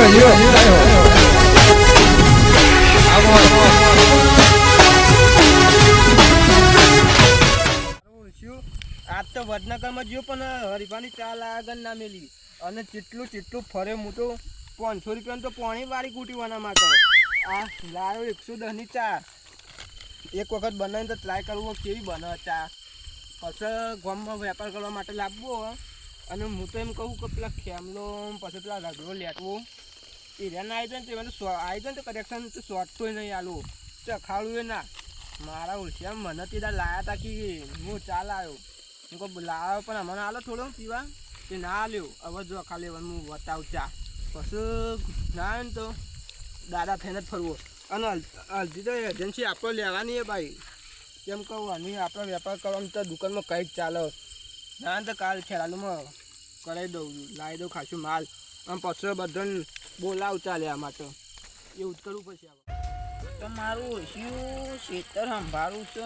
આજ તો વડનગરમાં જો પણ હરીફાની ચાલ આગળ ના મેલી અને જેટલું ફરે હું તો 500 રૂપિયાનું તો પાણી વાળી કૂટીવાના માટે આ લાવ્યો 110ની ચા એક વખત બનાવીને તો ટ્રાય કરવો કેવી બને ચા પછી ગામમાં વેપાર કરવા માટે લાવવો અને હું તો એમ કહું કે પેલા ખેમલો પછી પેલા રગડો લેટવો એરિયા ના આવી જાય ને તો આવી જાય ને તો કનેક્શન તો શોર્ટતો નહીં આલું ચખાડું એ ના મારા ઓળખ્યા મને તેડા લાયા હતા કે હું ચા લાવ્યો હું કહું લાવ્યો પણ મને આલો થોડો પીવા તે ના આલ્યો હવે જો ખાલી હું બતાવું ચા પછી ના આવે ને તો દાદા થઈને જ ફરવો અને અડધી તો એજન્સી આપણે લેવાની ભાઈ કેમ કહું અને આપણે વેપાર કરવાનું તો દુકાનમાં કંઈ જ ચાલે ના તો કાલ ખેલાડીમાં કરાવી દઉં લાવી દઉં ખાસું માલ આમ પછી બધાને બોલાવ ચાલે આ માટે એવું જ કરવું પછી આપણે તમારું ઓછું ખેતર સંભાળું છે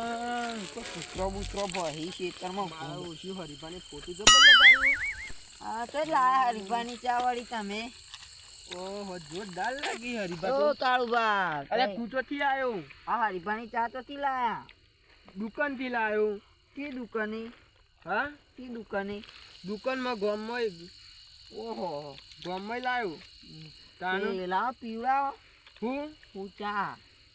કૂતરો બૂતરો ભરી ખેતરમાં મારું ઓછું હરીફાની ફોટો જબર લગાવ્યું હા તો લાયા હરીફાની ચા વાળી તમે ઓહો જોરદાર લાગી હરીફા ઓ કાળુબા અરે તું તો થી આવ્યો આ હરીફાની ચા તો થી લાયા દુકાનથી લાવ્યો કે દુકાને હા કે દુકાને દુકાનમાં ગામમાં ઓહો ગામમાં લાવ્યો તાનું લાવ પીવડાવો હું ચા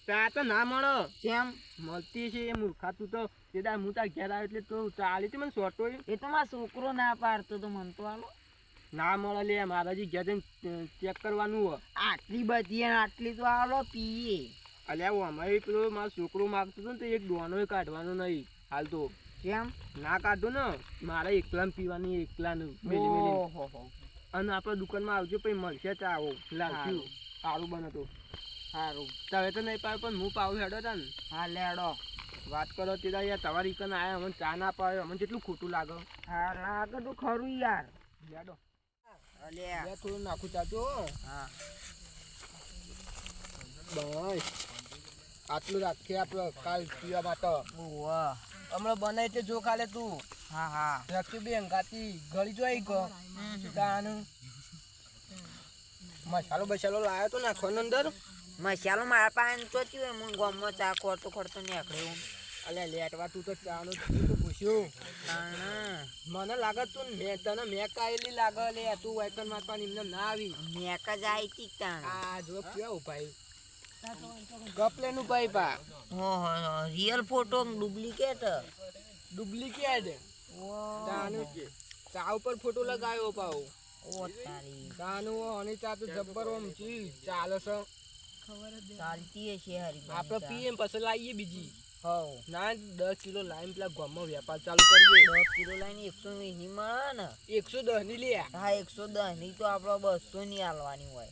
ચા તો ના મળે કેમ મળતી છે એ મૂર્ખા તું તો તે દાડ હું તાર ઘેર આવ્યો એટલે તો ચાલી હતી મને સોટો એ તો મારો છોકરો ના પાડતો તો મન તો આલો ના મળે લે મારાજી ઘેર જઈને ચેક કરવાનું હોય આટલી બધી અને આટલી તો આલો પીએ અલ્યા અમારે પેલો મારો છોકરો માગતો હતો ને તો એક ડોનો કાઢવાનો નહીં હાલ તો કેમ ના કાઢો ને મારે એકલા પીવાની એકલાનું મેલી મેલી અને આપણે દુકાનમાં આવજો પછી મળશે ચા આવો લાવશું સારું બને તો સારું તમે તો નહીં પાવે પણ હું પાવ હેડો હતા ને હા લેડો વાત કરો તે યાર તમારી કન આયા અમને ચા ના પાવે અમને કેટલું ખોટું લાગે હા લાગે તો ખરું યાર લેડો અલ્યા થોડું નાખું ચાચો હા બસ આટલું રાખીએ આપણે કાલ પીવા માટે વાહ હમણાં બનાવી તે જો ખાલે તું હા હા રાખી બે અંગાતી ગળી જોઈ ગયો તાનું મસાલો બસાલો લાવ્યો તો નાખવાનો અંદર મસાલો મારા પાસે તો થયું હું ગામમાં ચા ખોરતો ખોરતો નીકળ્યો હું અલ્યા લેટવા તું તો ચાનો પૂછ્યું મને લાગે તું મેં તને મેં કાયેલી લાગે લે તું વાયકન મારવાની એમને ના આવી મેક જ આવી તી તાણ આ જો કેવું ભાઈ કપલેનું ભાઈ પા રિયલ ફોટો ડુપ્લિકેટ તાનું ચા ઉપર ફોટો લગાવ્યો પાઉ ઓ તારી તાનું અને ચા તો જબ્બર ઓમ ચી ચાલે છે ચાલતી હશે હરી આપણે પીએ પછી લાવીએ બીજી હવ ના 10 કિલો લાઈન પેલા ગામમાં વેપાર ચાલુ કરીએ 10 કિલો લાઈને 120 ની મળે ને 110 ની લે હા 110 ની તો આપણે 200 ની આલવાની હોય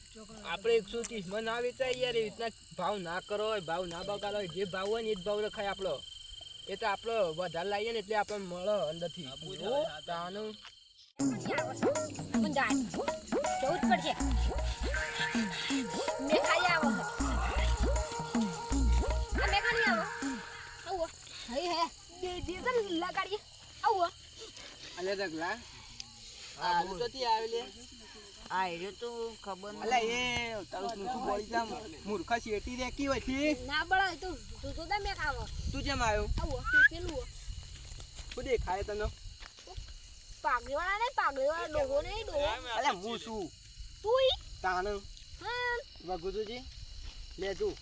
આપણે 130 માં ના વેચાય યાર એ રીતના ભાવ ના કરો હોય ભાવ ના બગાડો હોય જે ભાવ હોય ને એ જ ભાવ રખાય આપણો એ તો આપણે વધારે લાવીએ ને એટલે આપણને મળે અંદરથી તાનું જવું જ પડશે મેં ખાઈ આવો મેં ખાલી આવો આવો હે ડીઝલ લગાડીએ આવો અલે રગલા આ તો થી આવેલે આ એ તો ખબર અલે એ તારું શું બોલી જામ મૂર્ખા શેટી રે કી વથી ના બળા તું તો દે મેં ખાવો તું જેમ આવ્યો આવો પેલું શું દેખાય તને પાગડીવાળા ને પાગડીવાળા ડોગો ને ડોગો અલે હું શું તું તાણ હા વગુતુજી લે તું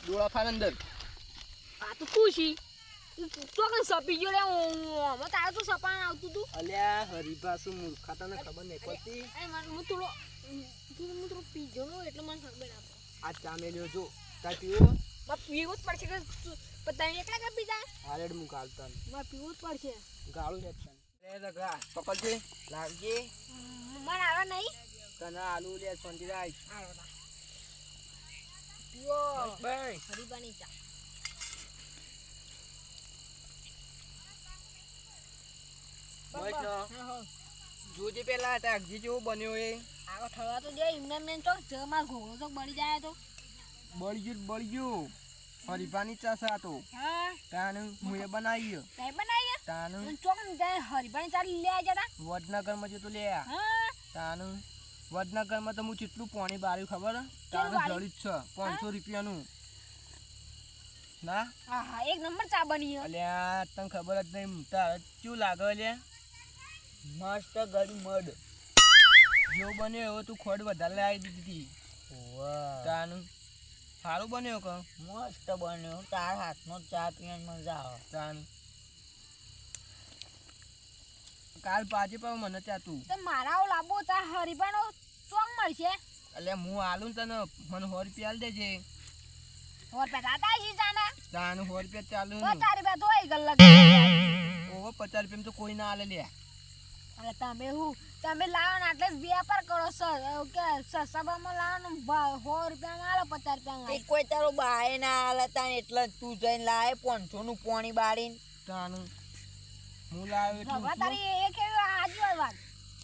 ડોળા ફાન અંદર આ તો ખુશી તો કન સપી ગયો લે હું તારે તો સપાણ આવતું તું અલ્યા હરીભા શું મૂર્ખા તને ખબર નહીં પડતી એ હું થોડો પીજો નો એટલે મને ખબર ના પડે આ ચા મેલ્યો જો તા પીવો બા પીવું જ પડશે કે પતાઈ એકલા કે પીતા હાલેડ મુ ગાલતા માં પીવું જ પડશે ગાળું હેડતા લે રગા પકડજે લાવજે મને આવે નહીં તને આલુ લે સોંદીરાઈ પીવો બાય હરીબાની ચા બસ જોજે પેલા ટાકજી જેવો બન્યો એ આગળ ઠરવા તો જાય એમને મેં તો જમાર ઘોડો તો બળી જાય તો બળી ગયું હરીફાની ચા સા તો હા તાનું મુએ બનાવી કઈ બનાવી તાનું ચોકન જાય હરીબાની ચા લે જરા વડનગર માં જતો લે હા તાનું વડનગરમાં તો હું કેટલું પાણી બાર્યું ખબર હે? તારે બાર્યું? જડી જ છે 500 રૂપિયાનું ના હા હા એક નંબર ચા બની હે. અલ્યા તને ખબર જ નહીં તારે શું લાગે અલ્યા મસ્ત ગળી મડ. જેવો બન્યો એવો તું ખોડ વધારે લાવી દીધી વાહ તાનું સારું બન્યો કે મસ્ત બન્યો. તાર હાથનો ચા પીવાની મજા આવે. તાનું કાલ પાજે પાવ મને ત્યાં તું તો મારા આવું લાંબો ચા હરીબાનો ચોક મળશે. અલ્યા હું આલું ને તને મને 100 રૂપિયા આલ દેજે ઓર પેટા તાઈ જાના તાનું 100 રૂપિયા ચાલુ તો તારી બે તોય ગલ્લા ઓહો 50 રૂપિયા તો કોઈ ના આલે લ્યા અરે તમે લાવો ને એટલે જ વ્યાપાર કરો સર કે સસ્તામાં લાવો ને 100 રૂપિયામાં આલો 50 રૂપિયામાં એ કોઈ તારો બાએ ના આલે તાન એટલે જ તું જઈને લાવે 500 નું પાણી બાળીને. તાનું હું લાવ્યો એટલું ભગવા તારી એ કેવી આજુ વાત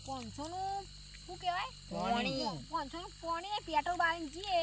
500 નું શું કહેવાય પાણી. 500 નું પાણી ને પેટ્રોલ બાળીને જઈએ